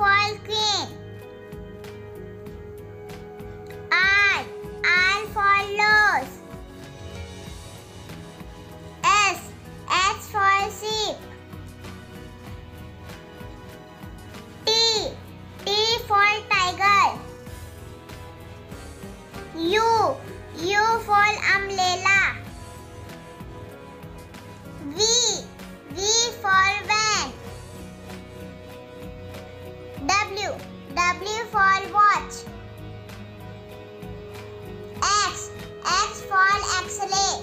for queen. R for rose. S for sheep. T for tiger. U for umbrella. V for van. W for watch. X for X-ray.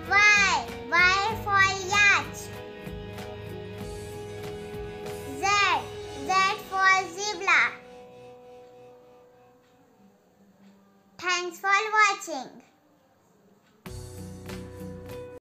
Y for yacht. Z for zebra. Thanks for watching.